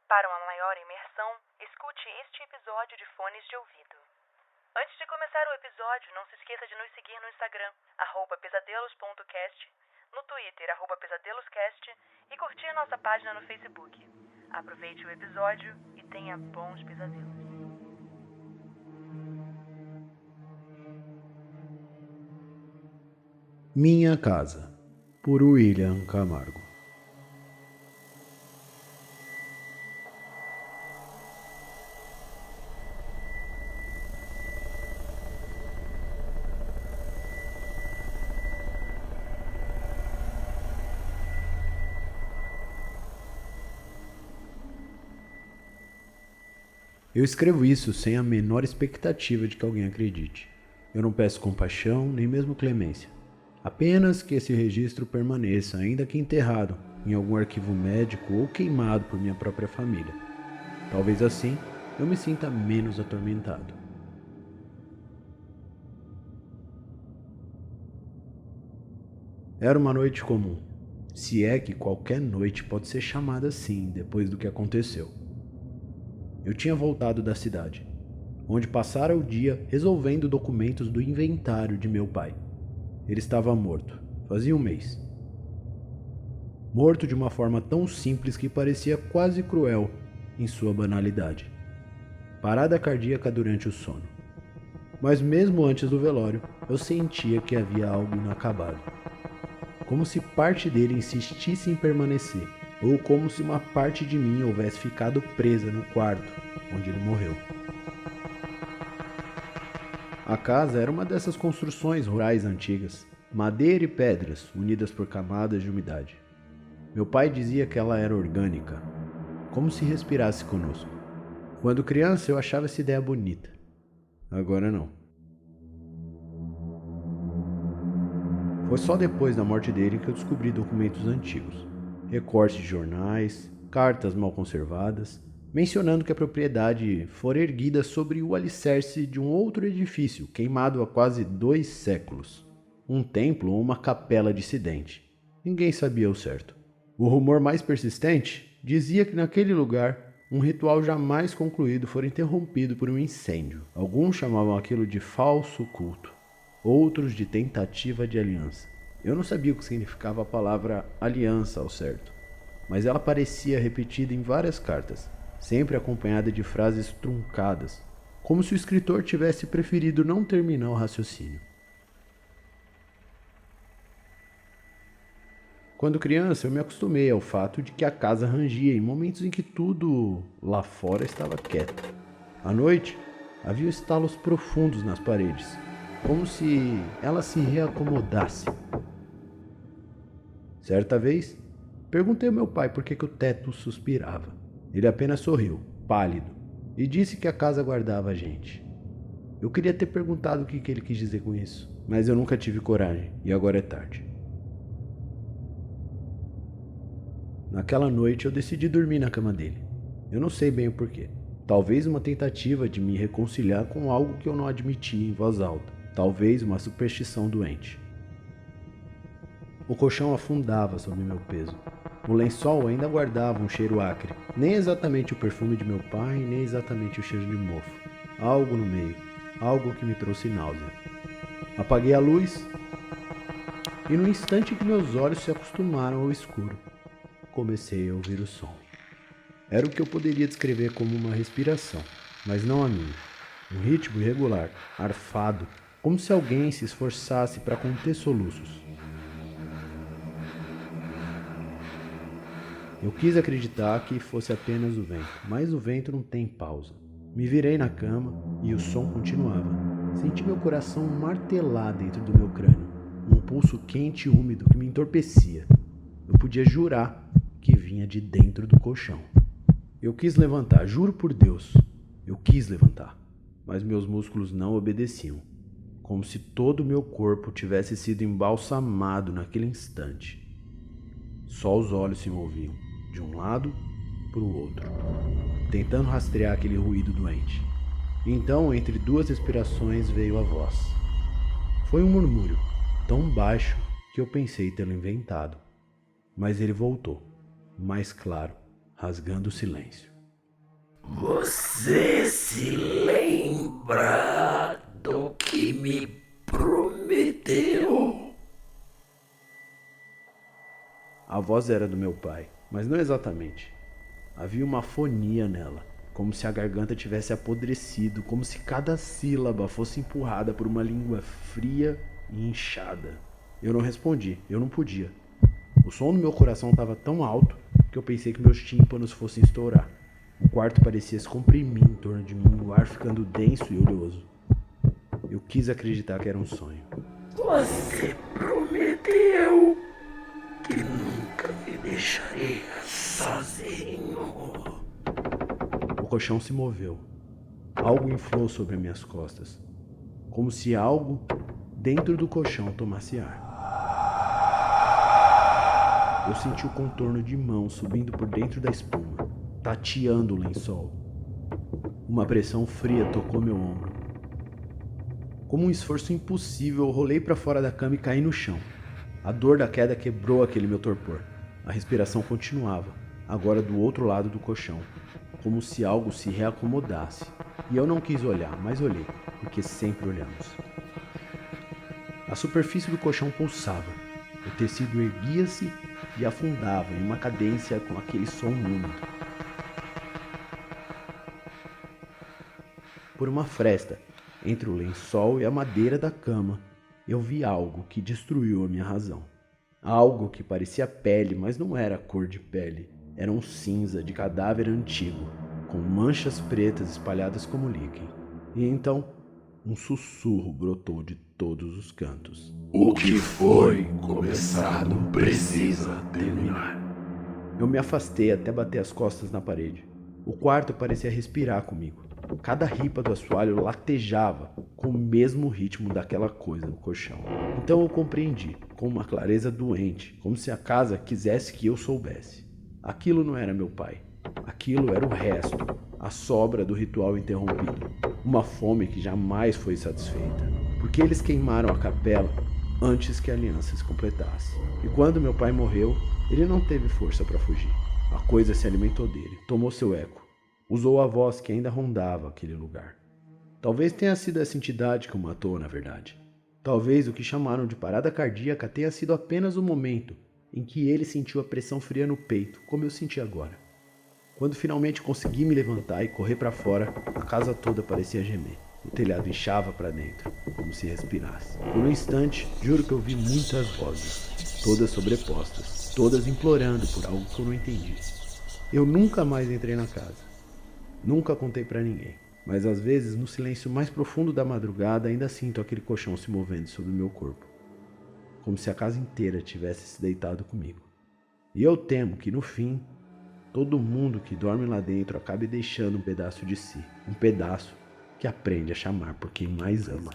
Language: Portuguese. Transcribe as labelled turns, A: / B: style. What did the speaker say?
A: Para uma maior imersão, escute este episódio de fones de ouvido. Antes de começar o episódio, não se esqueça de nos seguir no Instagram, @pesadelos.cast, no Twitter, @pesadeloscast, e curtir nossa página no Facebook. Aproveite o episódio e tenha bons pesadelos.
B: Minha Casa, por William Camargo. Eu escrevo isso sem a menor expectativa de que alguém acredite. Eu não peço compaixão, nem mesmo clemência. Apenas que esse registro permaneça, ainda que enterrado, em algum arquivo médico ou queimado por minha própria família. Talvez assim eu me sinta menos atormentado. Era uma noite comum, se é que qualquer noite pode ser chamada assim depois do que aconteceu. Eu tinha voltado da cidade, onde passara o dia resolvendo documentos do inventário de meu pai. Ele estava morto, fazia um mês. Morto de uma forma tão simples que parecia quase cruel em sua banalidade. Parada cardíaca durante o sono. Mas mesmo antes do velório, eu sentia que havia algo inacabado. Como se parte dele insistisse em permanecer, ou como se uma parte de mim houvesse ficado presa no quarto onde ele morreu. A casa era uma dessas construções rurais antigas, madeira e pedras unidas por camadas de umidade. Meu pai dizia que ela era orgânica, como se respirasse conosco. Quando criança eu achava essa ideia bonita. Agora não. Foi só depois da morte dele que eu descobri documentos antigos, recortes de jornais, cartas mal conservadas, mencionando que a propriedade fora erguida sobre o alicerce de um outro edifício queimado há quase 2 séculos. Um templo ou uma capela dissidente. Ninguém sabia o certo. O rumor mais persistente dizia que naquele lugar um ritual jamais concluído fora interrompido por um incêndio. Alguns chamavam aquilo de falso culto, outros de tentativa de aliança. Eu não sabia o que significava a palavra aliança ao certo, mas ela parecia repetida em várias cartas, sempre acompanhada de frases truncadas, como se o escritor tivesse preferido não terminar o raciocínio. Quando criança, eu me acostumei ao fato de que a casa rangia em momentos em que tudo lá fora estava quieto. À noite, havia estalos profundos nas paredes, como se ela se reacomodasse. Certa vez, perguntei ao meu pai por que o teto suspirava. Ele apenas sorriu, pálido, e disse que a casa guardava a gente. Eu queria ter perguntado o que ele quis dizer com isso, mas eu nunca tive coragem, e agora é tarde. Naquela noite eu decidi dormir na cama dele. Eu não sei bem o porquê. Talvez uma tentativa de me reconciliar com algo que eu não admitia em voz alta. Talvez uma superstição doente. O colchão afundava sob meu peso. O lençol ainda guardava um cheiro acre. Nem exatamente o perfume de meu pai, nem exatamente o cheiro de mofo. Algo no meio. Algo que me trouxe náusea. Apaguei a luz e no instante que meus olhos se acostumaram ao escuro, comecei a ouvir o som. Era o que eu poderia descrever como uma respiração, mas não a minha. Um ritmo irregular, arfado, como se alguém se esforçasse para conter soluços. Eu quis acreditar que fosse apenas o vento, mas o vento não tem pausa. Me virei na cama e o som continuava. Senti meu coração martelar dentro do meu crânio, um pulso quente e úmido que me entorpecia. Eu podia jurar que vinha de dentro do colchão. Eu quis levantar, juro por Deus, eu quis levantar, mas meus músculos não obedeciam, como se todo o meu corpo tivesse sido embalsamado naquele instante. Só os olhos se moviam, de um lado para o outro, tentando rastrear aquele ruído doente. Então, entre 2 respirações, veio a voz. Foi um murmúrio, tão baixo que eu pensei tê-lo inventado. Mas ele voltou, mais claro, rasgando o silêncio.
C: Você se lembra do que me prometeu?
B: A voz era do meu pai, mas não exatamente. Havia uma afonia nela, como se a garganta tivesse apodrecido, como se cada sílaba fosse empurrada por uma língua fria e inchada. Eu não respondi, eu não podia. O som do meu coração estava tão alto que eu pensei que meus tímpanos fossem estourar. O quarto parecia se comprimir em torno de mim, o ar ficando denso e oleoso. Eu quis acreditar que era um sonho.
C: Você prometeu que nunca me deixaria sozinho.
B: O colchão se moveu. Algo inflou sobre minhas costas, como se algo dentro do colchão tomasse ar. Eu senti o contorno de mãos subindo por dentro da espuma, tateando o lençol. Uma pressão fria tocou meu ombro. Como um esforço impossível, eu rolei para fora da cama e caí no chão. A dor da queda quebrou aquele meu torpor. A respiração continuava, agora do outro lado do colchão, como se algo se reacomodasse. E eu não quis olhar, mas olhei, porque sempre olhamos. A superfície do colchão pulsava. O tecido erguia-se e afundava em uma cadência com aquele som úmido. Por uma fresta, entre o lençol e a madeira da cama, eu vi algo que destruiu a minha razão. Algo que parecia pele, mas não era cor de pele. Era um cinza de cadáver antigo, com manchas pretas espalhadas como líquen. E então, um sussurro brotou de todos os cantos.
C: O que foi começado precisa terminar.
B: Eu me afastei até bater as costas na parede. O quarto parecia respirar comigo. Cada ripa do assoalho latejava com o mesmo ritmo daquela coisa no colchão. Então eu compreendi, com uma clareza doente, como se a casa quisesse que eu soubesse. Aquilo não era meu pai. Aquilo era o resto, a sobra do ritual interrompido. Uma fome que jamais foi satisfeita. Porque eles queimaram a capela antes que a aliança se completasse. E quando meu pai morreu, ele não teve força para fugir. A coisa se alimentou dele, tomou seu eco. Usou a voz que ainda rondava aquele lugar. Talvez tenha sido essa entidade que o matou, na verdade. Talvez o que chamaram de parada cardíaca tenha sido apenas o momento em que ele sentiu a pressão fria no peito, como eu senti agora. Quando finalmente consegui me levantar e correr para fora, a casa toda parecia gemer. O telhado inchava para dentro, como se respirasse. Por um instante, juro que eu vi muitas vozes, todas sobrepostas, todas implorando por algo que eu não entendi. Eu nunca mais entrei na casa. Nunca contei pra ninguém, mas às vezes no silêncio mais profundo da madrugada ainda sinto aquele colchão se movendo sobre o meu corpo, como se a casa inteira tivesse se deitado comigo. E eu temo que no fim, todo mundo que dorme lá dentro acabe deixando um pedaço de si, um pedaço que aprende a chamar por quem mais ama.